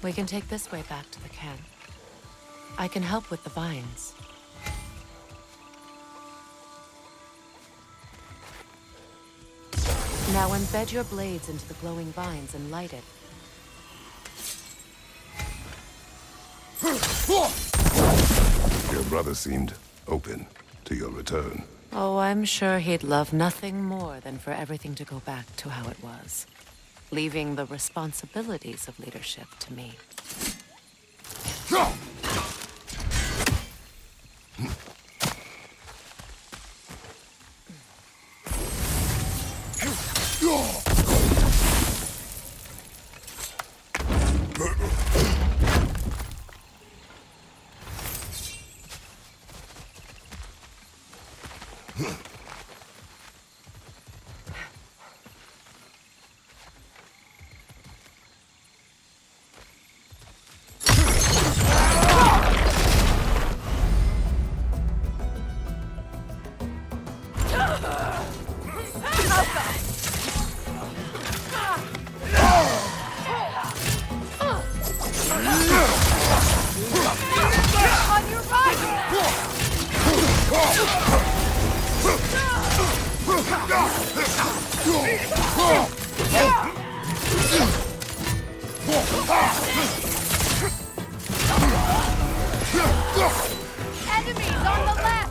We can take this way back to the camp. I can help with the vines. Now embed your blades into the glowing vines and light it. Your brother seemed open to your return. Oh, I'm sure he'd love nothing more than for everything to go back to how it was, leaving the responsibilities of leadership to me. Enemies on the left!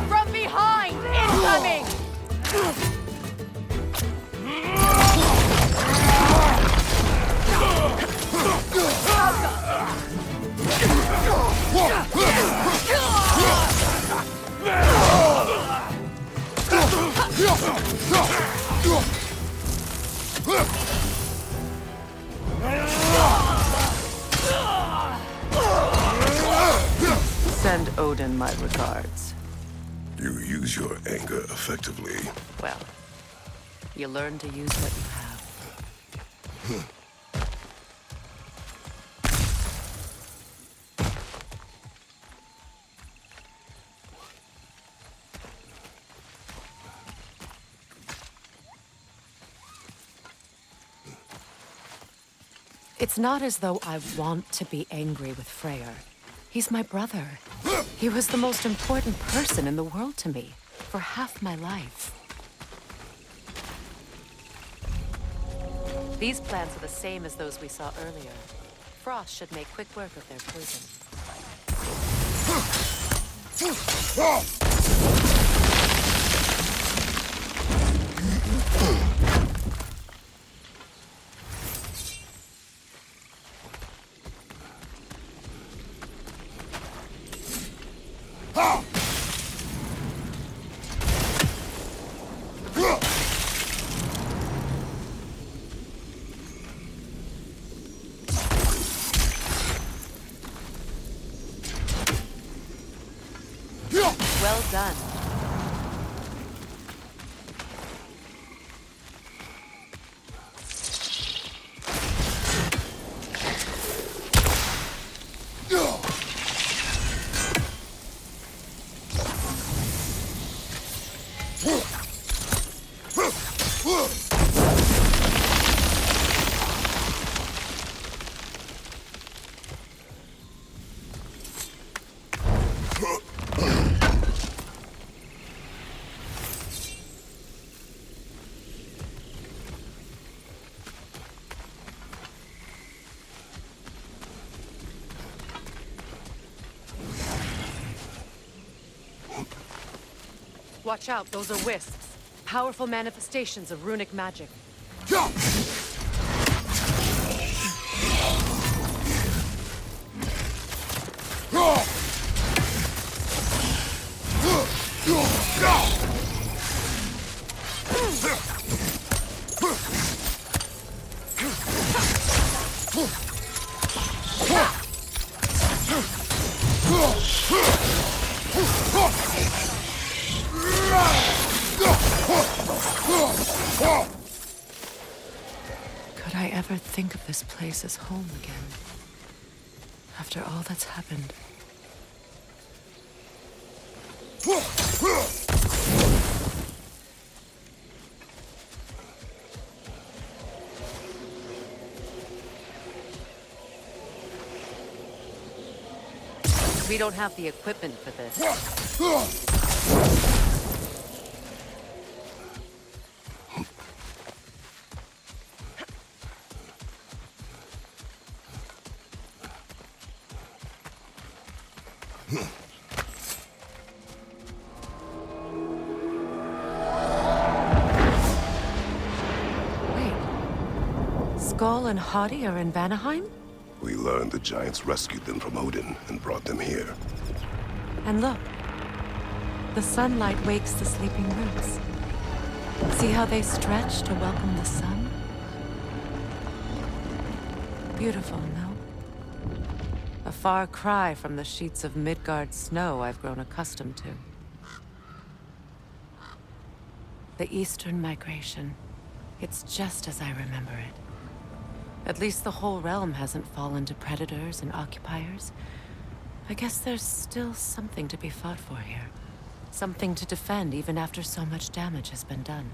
From behind! Incoming! Send Odin my regards. You use your anger effectively. Well, you learn to use what you have. It's not as though I want to be angry with Freyr. He's my brother. He was the most important person in the world to me for half my life. These plants are the same as those we saw earlier. Frost should make quick work of their poison. Well done. Watch out, those are wisps. Powerful manifestations of runic magic. Could I ever think of this place as home again? After all that's happened. We don't have the equipment for this. Wait. Skull and Hadi are in Vanaheim? We learned the giants rescued them from Odin and brought them here. And look. The sunlight wakes the sleeping roots. See how they stretch to welcome the sun? Beautiful, no? A far cry from the sheets of Midgard snow I've grown accustomed to. The Eastern Migration. It's just as I remember it. At least the whole realm hasn't fallen to predators and occupiers. I guess there's still something to be fought for here. Something to defend even after so much damage has been done.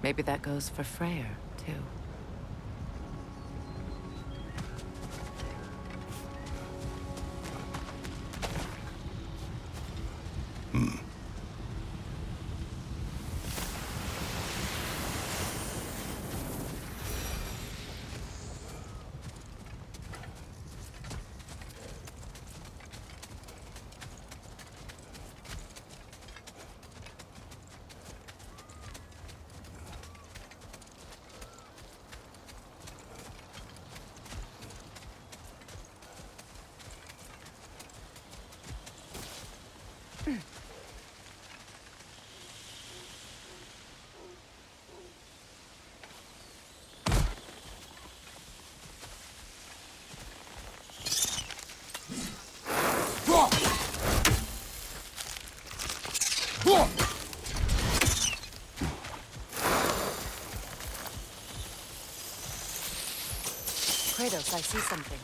Maybe that goes for Freyr, too. Kratos, I see something.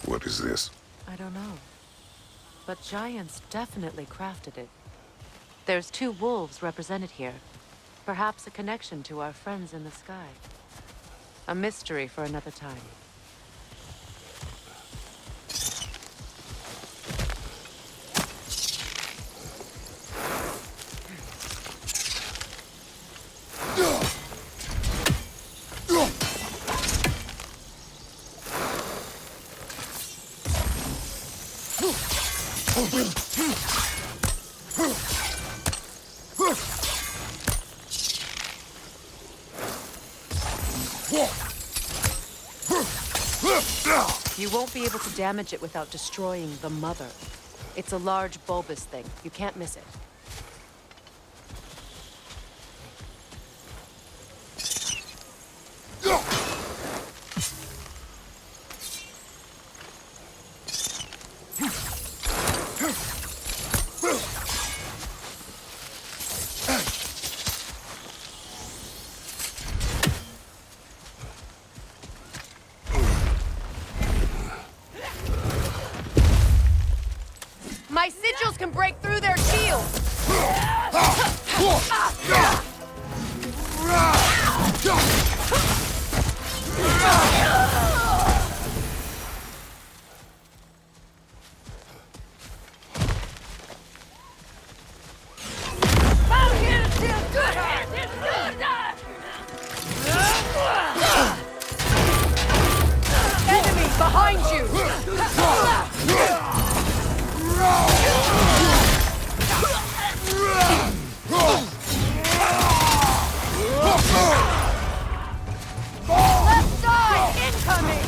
What is this? I don't know. But giants definitely crafted it. There's 2 wolves represented here. Perhaps a connection to our friends in the sky. A mystery for another time. You won't be able to damage it without destroying the mother. It's a large bulbous thing. You can't miss it. My sigils can break through their shields! Enemy behind you! Left side incoming!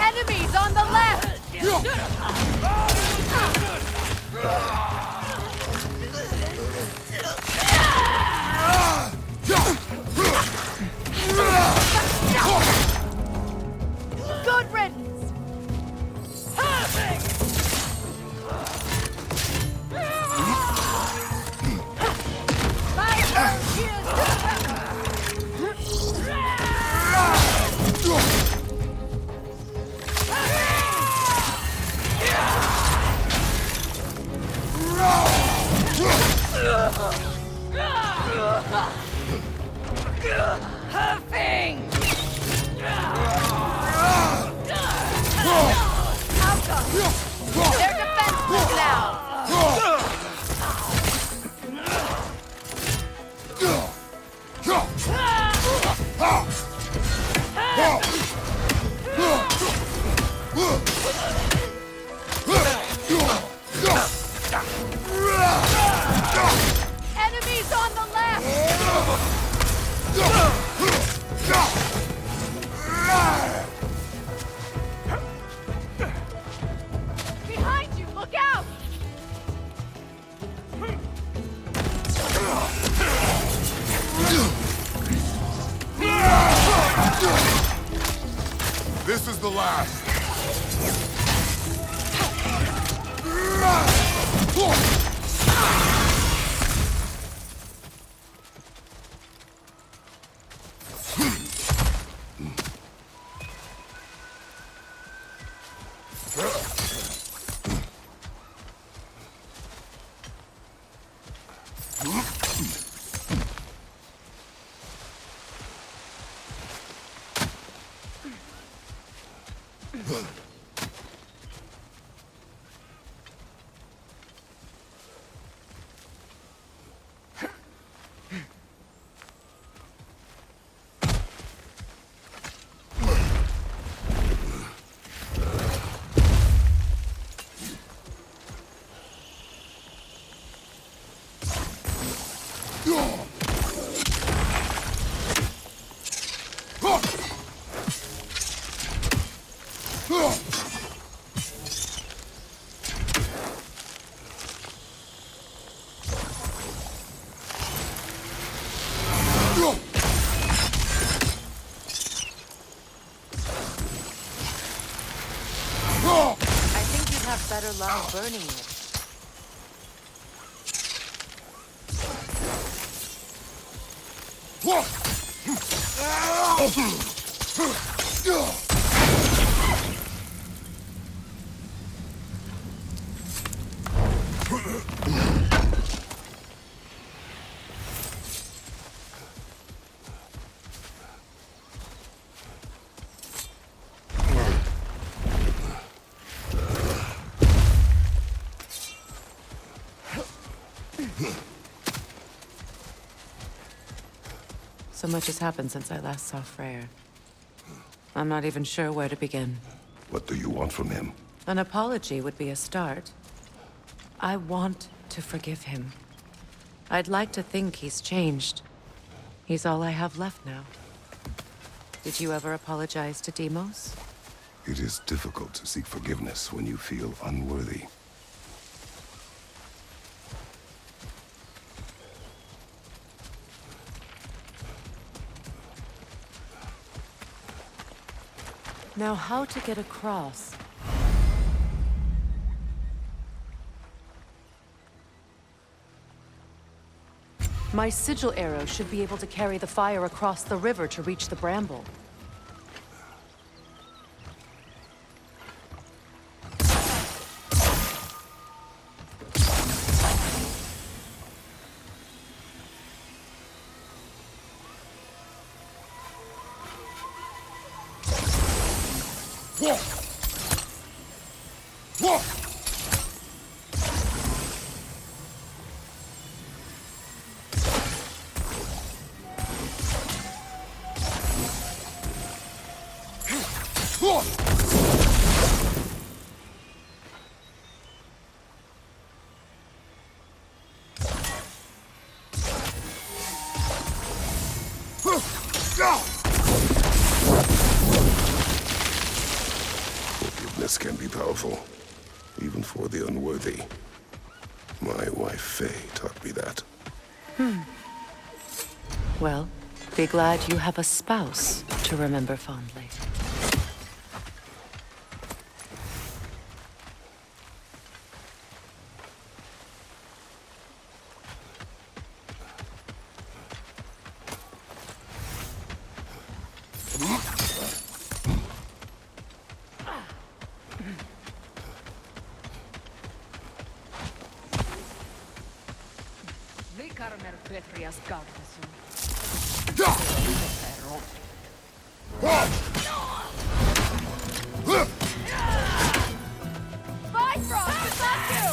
Enemies on the left! Huffing! Outcome! They're defenseless now! Enemies on the left! Behind you! Look out! This is the last. I think you'd have better luck burning it. So much has happened since I last saw Freyr. I'm not even sure where to begin. What do you want from him? An apology would be a start. I want to forgive him. I'd like to think he's changed. He's all I have left now. Did you ever apologize to Deimos? It is difficult to seek forgiveness when you feel unworthy. Now, how to get across? My sigil arrow should be able to carry the fire across the river to reach the bramble. Forgiveness can be powerful, even for the unworthy. My wife Faye taught me that. Well, be glad you have a spouse to remember fondly. Karmer Petrias Gautasun. Bifrost, it's on you!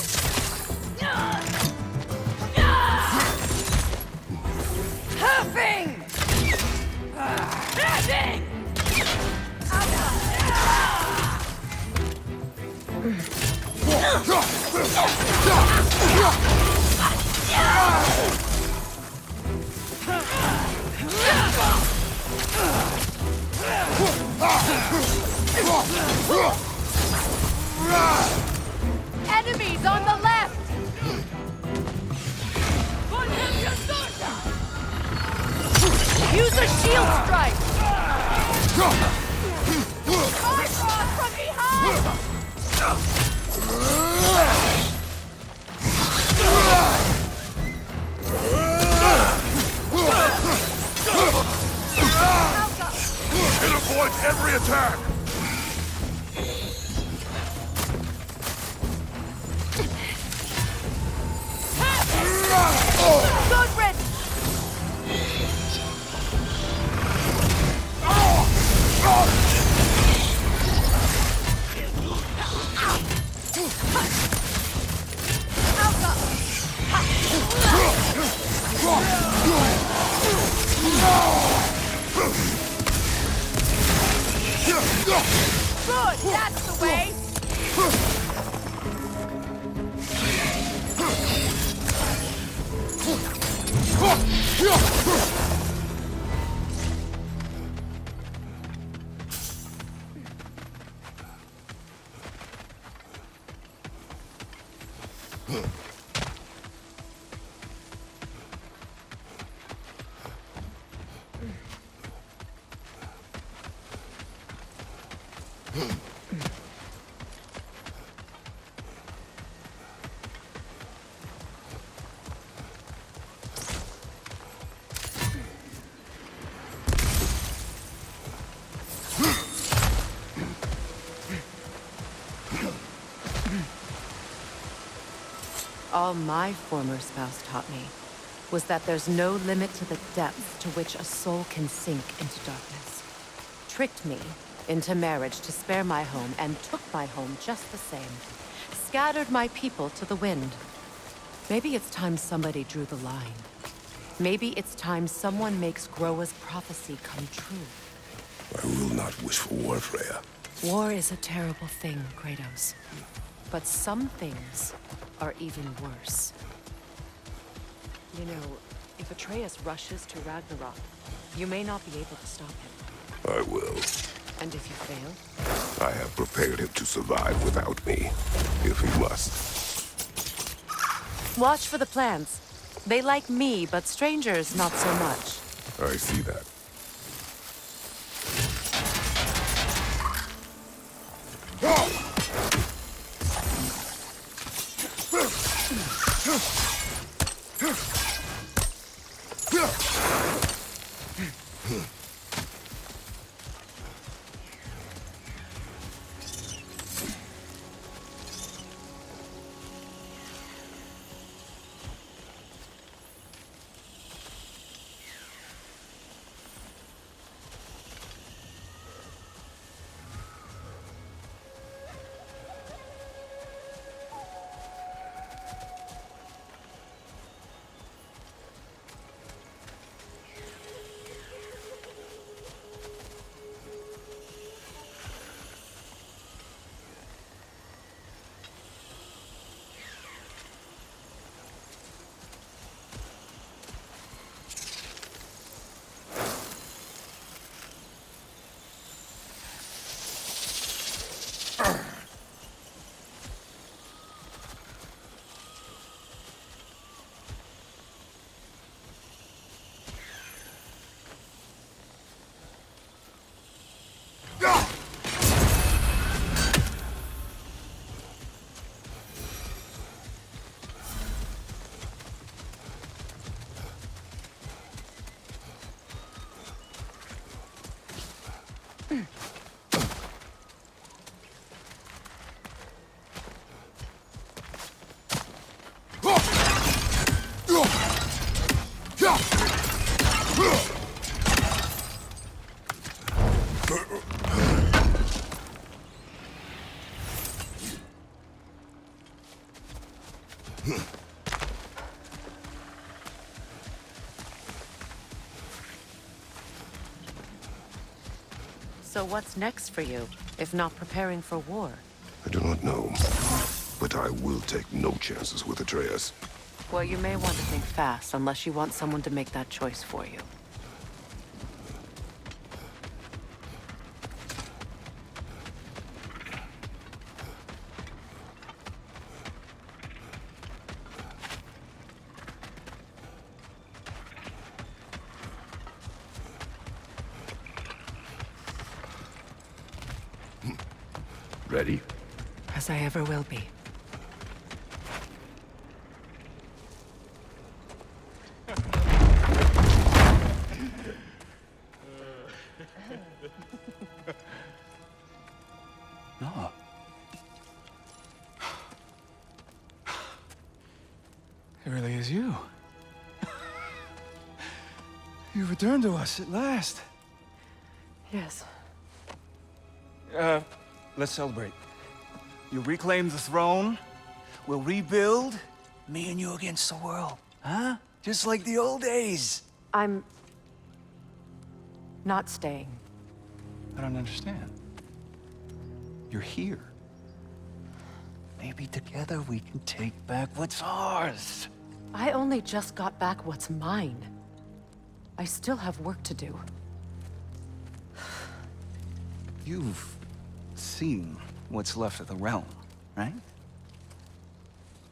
Huffing! Huffing! Enemies on the left! Use a shield strike! Bifrost from behind! It avoids every attack! Good riddance! Good, that's the way! All my former spouse taught me was that there's no limit to the depths to which a soul can sink into darkness. Tricked me into marriage to spare my home and took my home just the same. Scattered my people to the wind. Maybe it's time somebody drew the line. Maybe it's time someone makes Groa's prophecy come true. I will not wish for war, Freya. War is a terrible thing, Kratos. But some things are even worse. You know, if Atreus rushes to Ragnarok, you may not be able to stop him. I will. And if you fail? I have prepared him to survive without me, if he must. Watch for the plants. They like me, but strangers not so much. I see that. So what's next for you, if not preparing for war? I do not know, but I will take no chances with Atreus. Well, you may want to think fast, unless you want someone to make that choice for you. Ready? As I ever will be. No. It really is you. You returned to us at last. Yes. Let's celebrate. You reclaim the throne, we'll rebuild, me and you against the world. Huh? Just like the old days. I'm... not staying. I don't understand. You're here. Maybe together we can take back what's ours. I only just got back what's mine. I still have work to do. You've seen what's left of the realm, right?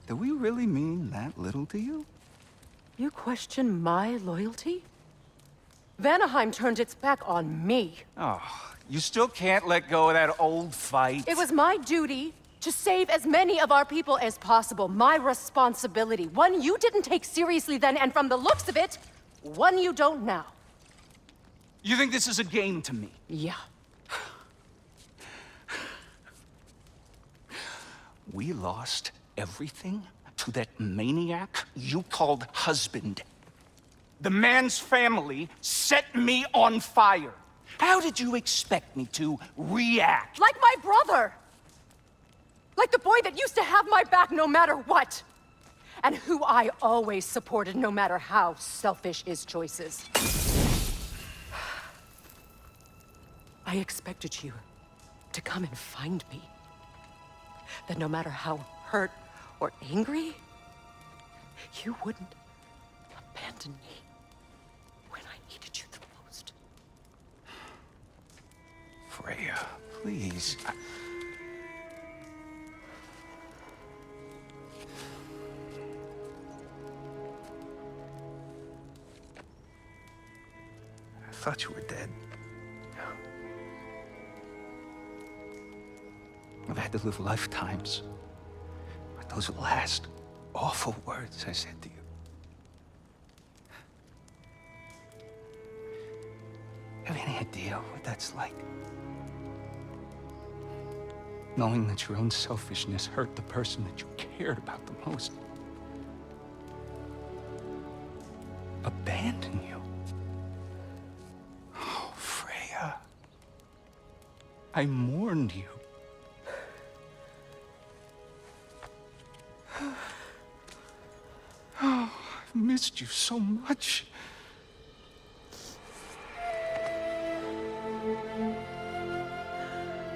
Do we really mean that little to you? You question my loyalty? Vanaheim turned its back on me. Oh, you still can't let go of that old fight. It was my duty to save as many of our people as possible. My responsibility. One you didn't take seriously then, and from the looks of it, one you don't now. You think this is a game to me? Yeah. We lost everything to that maniac you called husband. The man's family set me on fire. How did you expect me to react? Like my brother! Like the boy that used to have my back no matter what! And who I always supported no matter how selfish his choices. I expected you to come and find me. That no matter how hurt or angry, you wouldn't abandon me when I needed you the most. Freya, please. I thought you were dead. I've had to live lifetimes with those last awful words I said to you. Have any idea what that's like? Knowing that your own selfishness hurt the person that you cared about the most. Abandon you. Oh, Freya. I mourned you. Oh, I've missed you so much.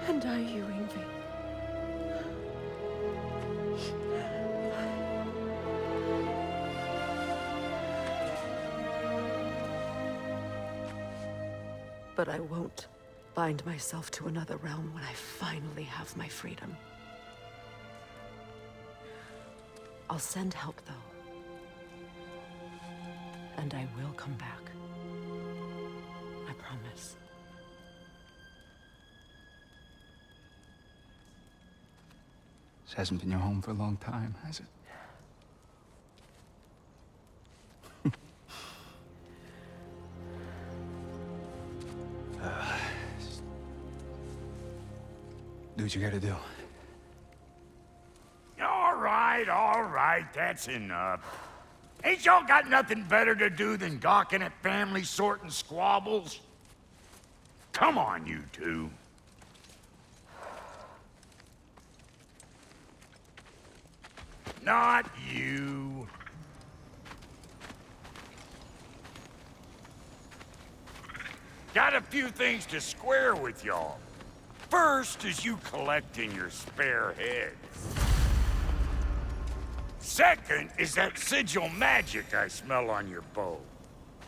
And I you, Ingvi. But I won't bind myself to another realm when I finally have my freedom. I'll send help, though. And I will come back. I promise. This hasn't been your home for a long time, has it? Do what you gotta do. All right, that's enough. Ain't y'all got nothing better to do than gawking at family sorting squabbles? Come on, you two. Not you. Got a few things to square with y'all. First is you collecting your spare heads. Second is that sigil magic I smell on your bow.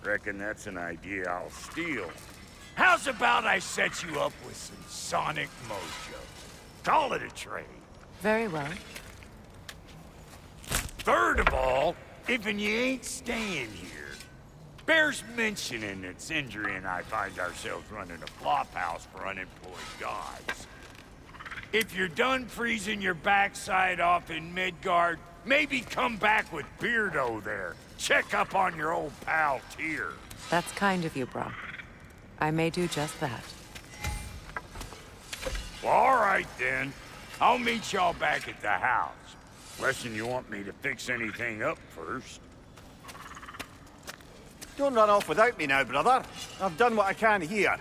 Reckon that's an idea I'll steal. How's about I set you up with some sonic mojo? Call it a trade. Very well. Third of all, if you ain't staying here, bears mentioning that Sindri and I find ourselves running a flop house for unemployed gods. If you're done freezing your backside off in Midgard, maybe come back with Beardo there. Check up on your old pal Tyr. That's kind of you, Brock. I may do just that. Well, all right then. I'll meet y'all back at the house. Unless you want me to fix anything up first. Don't run off without me now, brother. I've done what I can here.